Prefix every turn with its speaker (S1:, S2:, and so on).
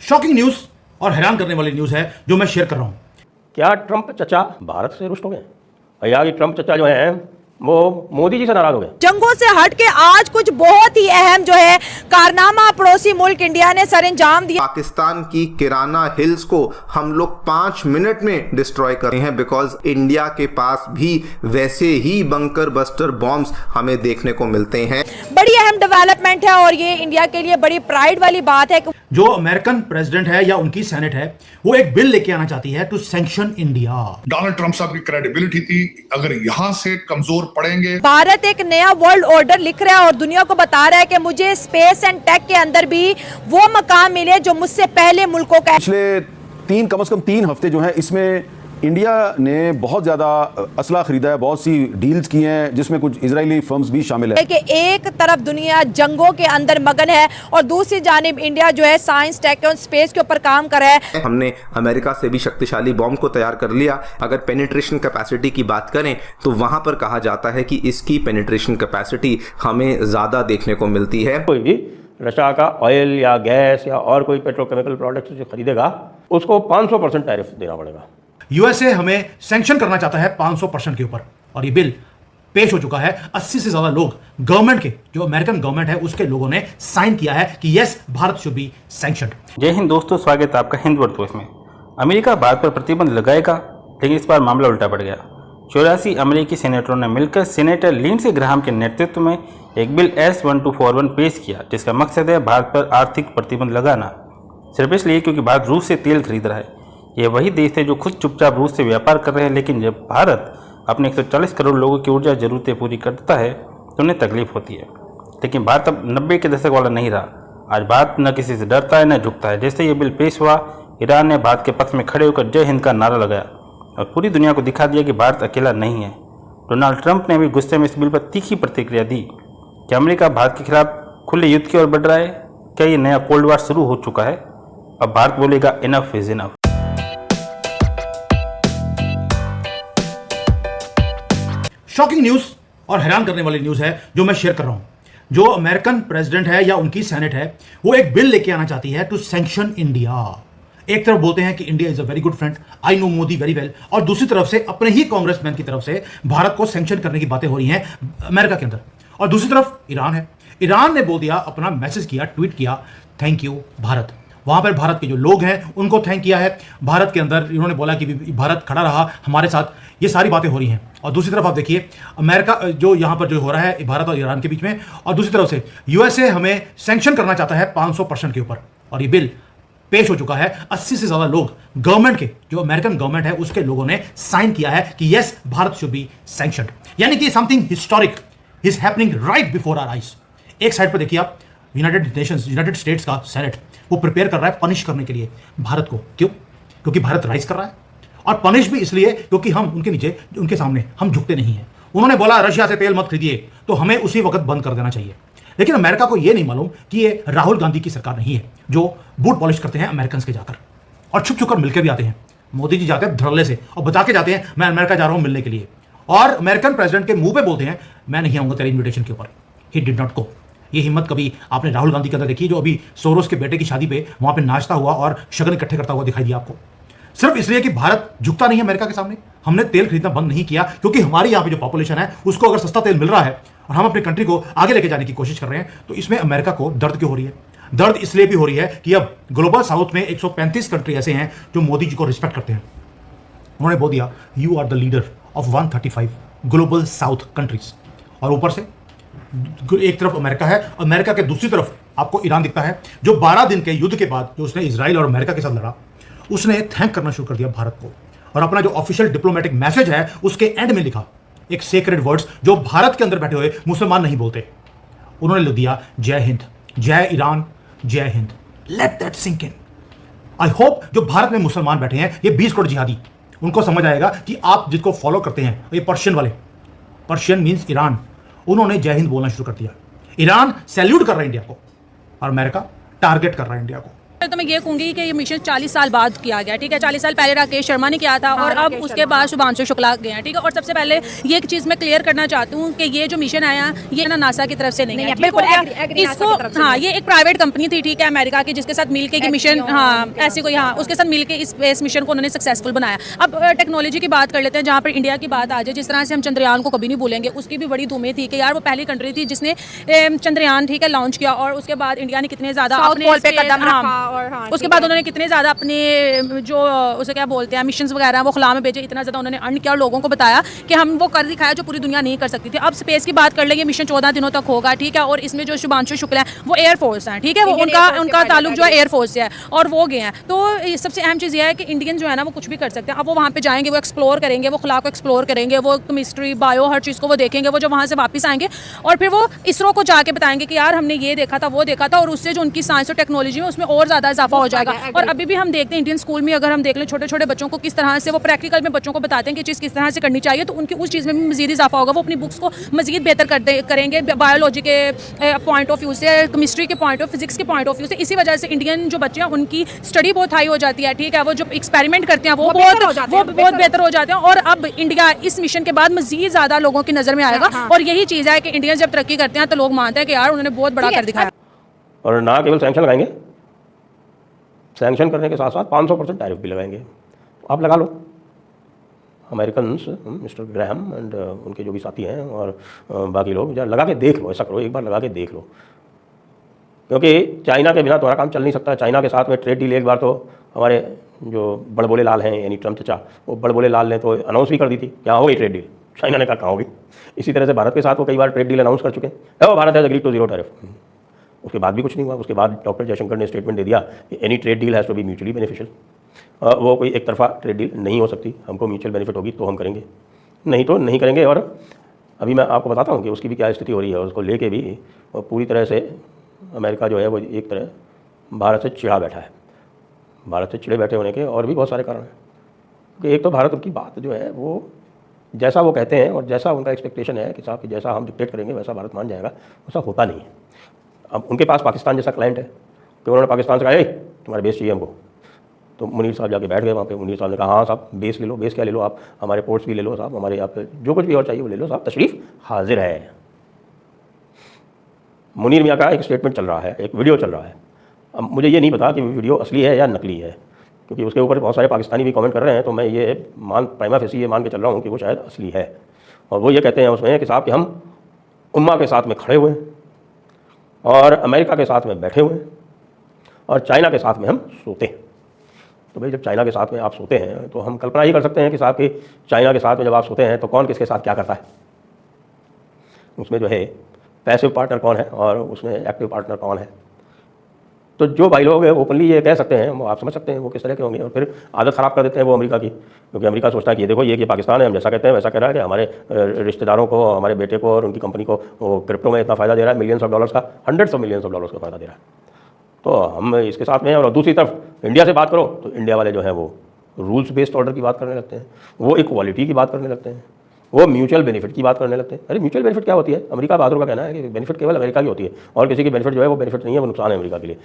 S1: Shocking news और हैरान करने वाली न्यूज है जो मैं शेयर कर रहा हूं।
S2: क्या ट्रंप चचा भारत से रुष्ट हो गए? भैया ये ट्रंप चचा जो है वो मोदी जी से नाराज हो गए।
S3: जंगों से हटके आज कुछ बहुत ही अहम जो है कारनामा पड़ोसी मुल्क इंडिया ने सरअंजाम दिया।
S4: पाकिस्तान की किराना हिल्स को हम लोग 5 मिनट में डिस्ट्रॉय कर रहे हैं बिकॉज इंडिया के पास भी वैसे ही बंकर बस्टर बॉम्ब्स हमें देखने को मिलते हैं।
S3: बड़ी अहम डेवलपमेंट है और ये इंडिया के लिए बड़ी प्राइड वाली बात है।
S1: जो अमेरिकन प्रेसिडेंट है या उनकी सेनेट है वो एक बिल लेके आना चाहती है to sanction India.
S5: Donald Trump साहब की क्रेडिबिलिटी थी, अगर यहां से कमजोर पड़ेंगे।
S3: भारत एक नया वर्ल्ड ऑर्डर लिख रहा है और दुनिया को बता रहा है कि मुझे स्पेस एंड टेक के अंदर भी वो मकाम मिले जो मुझसे पहले मुल्कों का।
S6: पिछले कम से कम 3 हफ्ते जो है इसमें इंडिया ने बहुत ज़्यादा असला खरीदा है, बहुत सी डील्स की हैं जिसमें कुछ इजरायली फर्म्स भी शामिल है।
S3: कि एक तरफ दुनिया जंगों के अंदर मगन है और दूसरी जानिब इंडिया जो है साइंस टेक और स्पेस के ऊपर काम कर रहा है।
S4: हमने अमेरिका से भी शक्तिशाली बॉम्ब को तैयार कर लिया। अगर पेनिट्रेशन कैपेसिटी की बात करें तो वहां पर कहा जाता है कि इसकी पेनिट्रेशन कैपेसिटी हमें ज़्यादा देखने को मिलती है।
S2: कोई भी रशिया का ऑयल या गैस या और कोई पेट्रोकेमिकल प्रोडक्ट जो खरीदेगा उसको 500% टैरिफ देना पड़ेगा।
S1: यूएसए हमें सैंक्शन करना चाहता है 500% के ऊपर और ये बिल पेश हो चुका है। 80 से ज्यादा लोग गवर्नमेंट के, जो अमेरिकन गवर्नमेंट है उसके लोगों ने साइन किया है कि yes Bharat should be sanctioned.
S7: जय हिंद दोस्तों, स्वागत है आपका हिंद वर्ड पोस्ट में। अमेरिका भारत पर प्रतिबंध लगाएगा, लेकिन इस बार मामला उल्टा पड़ गया। 84 अमेरिकी सेनेटरों ने मिलकर सेनेटर लिंडसे ग्राहम के नेतृत्व में एक बिल S-1241 पेश किया जिसका मकसद है भारत पर आर्थिक प्रतिबंध लगाना, सिर्फ इसलिए क्योंकि भारत रूस से तेल खरीद रहा है। ये वही देश है जो खुद चुपचाप रूस से व्यापार कर रहे हैं, लेकिन जब भारत अपने 140 करोड़ लोगों की ऊर्जा जरूरतें पूरी करता है तो उन्हें तकलीफ होती है। लेकिन भारत अब 90 के दशक वाला नहीं रहा। आज भारत न किसी से डरता है न झुकता है। जैसे ये बिल पेश हुआ, ईरान ने भारत के पक्ष में खड़े होकर जय हिंद का नारा लगाया और पूरी दुनिया को दिखा दिया कि भारत अकेला नहीं है। डोनाल्ड ट्रंप ने भी गुस्से में इस बिल पर तीखी प्रतिक्रिया दी कि अमेरिका भारत के खिलाफ खुले युद्ध की ओर बढ़ रहा है। क्या ये नया कोल्ड वार शुरू हो चुका है? अब भारत बोलेगा enough is enough.
S1: Shocking news और हैरान करने वाली न्यूज है जो मैं शेयर कर रहा हूं। जो अमेरिकन प्रेसिडेंट है या उनकी सेनेट है वो एक बिल लेके आना चाहती है टू सैंक्शन इंडिया। एक तरफ बोलते हैं कि India is a very good friend, I know Modi very well, और दूसरी तरफ से अपने ही कांग्रेसमैन की तरफ से भारत को सैंक्शन करने की बातें हो रही हैं अमेरिका के अंदर। और दूसरी तरफ ईरान है। ईरान ने बोल दिया, अपना मैसेज किया, ट्वीट किया, थैंक यू भारत। वहां पर भारत के जो लोग हैं उनको थैंक किया है। भारत के अंदर इन्होंने बोला कि भारत खड़ा रहा हमारे साथ। ये सारी बातें हो रही हैं। और दूसरी तरफ आप देखिए अमेरिका जो यहाँ पर जो हो रहा है भारत और ईरान के बीच में, और दूसरी तरफ से यूएसए हमें सैंक्शन करना चाहता है 500% के ऊपर और ये बिल पेश हो चुका है। 80 से ज्यादा लोग गवर्नमेंट के, जो अमेरिकन गवर्नमेंट है उसके लोगों ने साइन किया है कि yes Bharat should be sanctioned. यानी कि something historic is happening right before our eyes. एक साइड पर देखिए आप यूनाइटेड नेशंस, यूनाइटेड स्टेट्स का सेनेट वो प्रिपेयर कर रहा है पनिश करने के लिए भारत को। क्यों? क्योंकि भारत राइज कर रहा है, और पनिश भी इसलिए क्योंकि हम उनके नीचे, उनके सामने हम झुकते नहीं हैं। उन्होंने बोला रशिया से तेल मत खरीदिए, तो हमें उसी वक्त बंद कर देना चाहिए। लेकिन अमेरिका को यह नहीं मालूम कि ये राहुल गांधी की सरकार नहीं है जो बूट पॉलिश करते हैं अमेरिकन के जाकर और छुप छुप कर मिलकर भी आते हैं। मोदी जी जाते हैं धड़ल्ले से और बता के जाते हैं मैं अमेरिका जा रहा हूं मिलने के लिए, और अमेरिकन प्रेसिडेंट के मुंह पे बोलते हैं मैं नहीं आऊंगा तेरे इन्विटेशन के ऊपर। He did not go. ये हिम्मत कभी आपने राहुल गांधी के अंदर देखी, जो अभी सोरोस के बेटे की शादी पे वहां पे नाचता हुआ और शगन इकट्ठे करता हुआ दिखाई दिया आपको? सिर्फ इसलिए कि भारत झुकता नहीं है अमेरिका के सामने। हमने तेल खरीदना बंद नहीं किया क्योंकि हमारी यहाँ पे जो पॉपुलेशन है उसको अगर सस्ता तेल मिल रहा है और हम अपनी कंट्री को आगे लेके जाने की कोशिश कर रहे हैं, तो इसमें अमेरिका को दर्द क्यों हो रही है? दर्द इसलिए भी हो रही है कि अब ग्लोबल साउथ में 135 कंट्री ऐसे हैं जो मोदी जी को रिस्पेक्ट करते हैं। उन्होंने बोल दिया you are the leader of 135 Global South countries. और ऊपर से एक तरफ अमेरिका है, अमेरिका के दूसरी तरफ आपको ईरान दिखता है जो 12 दिन के युद्ध के बाद जो उसने इजराइल और अमेरिका के साथ लड़ा, उसने थैंक करना शुरू कर दिया भारत को। और अपना जो ऑफिशियल डिप्लोमेटिक मैसेज है उसके एंड में लिखा एक सेक्रेड वर्ड्स जो भारत के अंदर बैठे हुए मुसलमान नहीं बोलते। उन्होंने लिख दिया जय हिंद, जय ईरान, जय Hind. Let that sink in. I hope जो भारत में मुसलमान बैठे हैं ये 20 करोड़ जिहादी, उनको समझ आएगा कि आप जिसको फॉलो करते हैं ये पर्शियन वाले, पर्शियन मीन्स ईरान, उन्होंने जय हिंद बोलना शुरू कर दिया। ईरान सैल्यूट कर रहा है इंडिया को और अमेरिका टारगेट कर रहा है इंडिया को।
S8: तो मैं ये कहूंगी कि ये मिशन 40 साल बाद किया गया, ठीक है। 40 साल पहले राकेश शर्मा ने किया था और अब उसके बाद शुभांशु शुक्ला गए हैं, ठीक है। और सबसे पहले ये एक चीज़ मैं क्लियर करना चाहती हूँ कि ये जो मिशन आया ये ना नासा की तरफ से नहीं है, ठीक हो गया। इसको हाँ, ये एक प्राइवेट कंपनी थी, ठीक है, अमेरिका की, जिसके साथ मिलके मिशन, हाँ ऐसी कोई, हाँ उसके साथ मिलके इस स्पेस मिशन को उन्होंने सक्सेसफुल बनाया। अब टेक्नोलॉजी की बात कर लेते हैं, जहाँ पर इंडिया की बात आ जाए। जिस तरह से हम चंद्रयान को कभी नहीं भूलेंगे, उसकी भी बड़ी धूमें थी कि यार वो पहली कंट्री थी जिसने चंद्रयान, ठीक है, लॉन्च किया। और उसके बाद इंडिया ने कितने ज़्यादा उसके बाद उन्होंने कितने ज़्यादा अपने जो उसे क्या बोलते हैं मिशंस वगैरह वो खुला में भेजे, इतना ज़्यादा उन्होंने अर्न किया और लोगों को बताया कि हम वो कर दिखाया जो पूरी दुनिया नहीं कर सकती थी। अब स्पेस की बात कर लेंगे, मिशन 14 दिनों तक होगा, ठीक है। और इसमें जो शुभांशु शुक्ला है वो एयरफोर्स हैं, ठीक है, वो उनका ताल्लुक जो है एयरफोर्स से है और वो गए हैं। तो सबसे अहम चीज़ यह है कि इंडियन जो है ना वो कुछ भी कर सकते हैं। अब वो वहाँ पे जाएंगे, वो एक्सप्लोर करेंगे, वो खुला को एक्सप्लोर करेंगे, वो केमिस्ट्री बायो हर चीज़ को वो देखेंगे। वो जो वहाँ से वापस आएंगे और फिर वो इसरो को जाके बताएंगे कि यार हमने ये देखा था, वो देखा था, और उससे जो उनकी साइंस और टेक्नोलॉजी में उसमें और ज़्यादा इजाफा हो जाएगा। और अभी भी हम देखते हैं इंडियन स्कूल में, अगर हम देख लें छोटे छोटे बच्चों को किस तरह से वो प्रैक्टिकल में बच्चों को बताते हैं कि चीज़ किस तरह से करनी चाहिए, तो उनकी उस चीज़ में भी मजीद इजाफा होगा। वो अपनी बुक्स को मजीद बेहतर करेंगे, बायोलॉजी के पॉइंट ऑफ व्यू से, केमिस्ट्री के पॉइंट ऑफ, फिजिक्स के पॉइंट ऑफ व्यू से। इसी वजह से इंडियन जो बच्चे हैं उनकी स्टडी बहुत हाई हो जाती है, ठीक है। वो जो एक्सपेरिमेंट करते हैं वो बहुत बेहतर हो जाते हैं। और अब इंडिया इस मिशन के बाद मजीद ज़्यादा लोगों की नज़र में आएगा। और यही चीज़ है कि इंडियन जब तरक्की करते हैं तो लोग मानते हैं कि यार उन्होंने बहुत बड़ा कर दिखाया।
S2: और ना केवल सैंक्शन लगाएंगे, सैंक्शन करने के साथ साथ 500% टैरिफ भी लगाएंगे। आप लगा लो, अमेरिकन मिस्टर ग्राहम एंड उनके जो भी साथी हैं और बाकी लोग जरा लगा के देख लो, ऐसा करो, एक बार लगा के देख लो, क्योंकि चाइना के बिना तुम्हारा काम चल नहीं सकता। चाइना के साथ में ट्रेड डील एक बार तो हमारे जो बड़बोले लाल हैं यानी ट्रम्प चचा, वो बड़बोले लाल ने तो अनाउंस भी कर दी थी क्या हो गई ट्रेड डील। चाइना ने कहा कहाँ होगी। इसी तरह से भारत के साथ वो कई बार ट्रेड डील अनाउंस कर चुके हैं, वो Bharat has agreed to zero tariff. उसके बाद भी कुछ नहीं हुआ। उसके बाद डॉक्टर जयशंकर ने स्टेटमेंट दे दिया कि any trade deal has to be mutually beneficial. वो कोई एक तरफा ट्रेड डील नहीं हो सकती, हमको म्यूचुअल बेनिफिट होगी तो हम करेंगे, नहीं तो नहीं करेंगे। और अभी मैं आपको बताता हूँ कि उसकी भी क्या स्थिति हो रही है। उसको लेके भी पूरी तरह से अमेरिका जो है वो एक तरह भारत से चिढ़ा बैठा है। भारत से चिढ़े बैठे होने के और भी बहुत सारे कारण हैं कि एक तो भारत की बात जो है वो जैसा वो कहते हैं और जैसा उनका एक्सपेक्टेशन है कि साहब कि जैसा हम डिक्टेट करेंगे वैसा भारत मान जाएगा, वैसा होता नहीं है। अब उनके पास पाकिस्तान जैसा क्लाइंट है तो उन्होंने पाकिस्तान से कहा ए तुम्हारा बेस चाहिए हमको, तो मुनीर साहब जाके बैठ गए वहाँ पे। मुनीर साहब ने कहा हाँ साहब बेस ले लो, बेस क्या ले लो आप, हमारे पोर्ट्स भी ले लो साहब, हमारे यहाँ पे जो कुछ भी और चाहिए वो ले लो साहब, तशरीफ़ हाजिर है। मुनीर मियाँ का एक स्टेटमेंट चल रहा है, एक वीडियो चल रहा है। अब मुझे ये नहीं पता कि वीडियो असली है या नकली है, क्योंकि उसके ऊपर बहुत सारे पाकिस्तानी भी कमेंट कर रहे हैं, तो मैं ये प्राइमा फेसी ये मान के चल रहा हूँ कि वो शायद असली है। और वो ये कहते हैं उसमें कि साहब कि हम उम्मा के साथ में खड़े हुए हैं और अमेरिका के साथ में बैठे हुए हैं और चाइना के साथ में हम सोते हैं। तो भाई जब चाइना के साथ में आप सोते हैं तो हम कल्पना ही कर सकते हैं कि साहब कि चाइना के साथ में जब आप सोते हैं तो कौन किसके साथ क्या करता है। उसमें जो है पैसिव पार्टनर कौन है और उसमें एक्टिव पार्टनर कौन है। तो जो भाई लोग ओपनली ये कह सकते हैं, वो आप समझ सकते हैं वो किस तरह के होंगे। और फिर आदत ख़राब कर देते हैं वो अमेरिका की, क्योंकि अमेरिका सोचता है कि ये देखो ये कि पाकिस्तान है, हम जैसा कहते हैं वैसा कह रहा है कि हमारे रिश्तेदारों को, हमारे बेटे को और उनकी कंपनी को वो क्रिप्टो में इतना फ़ायदा दे रहा है, मिलियंस ऑफ डॉलर्स का, hundreds of millions of dollars का फ़ायदा दे रहा है, तो हम इसके साथ में हैं। और दूसरी तरफ इंडिया से बात करो तो इंडिया वाले जो हैं वो रूल्स बेस्ड ऑर्डर की बात करने लगते हैं, वो इक्वालिटी की बात करने लगते हैं, वो म्यूचुअल बेनिफिट की बात करने लगते हैं। अरे म्यूचुअल बेनिफिट क्या होती है? अमेरिका बहादुर का कहना है कि बेनिफिट केवल अमेरिका की होती है और किसी की बेनिफिट जो है वो बेनिफिट नहीं है, वो नुकसान है अमेरिका के लिए।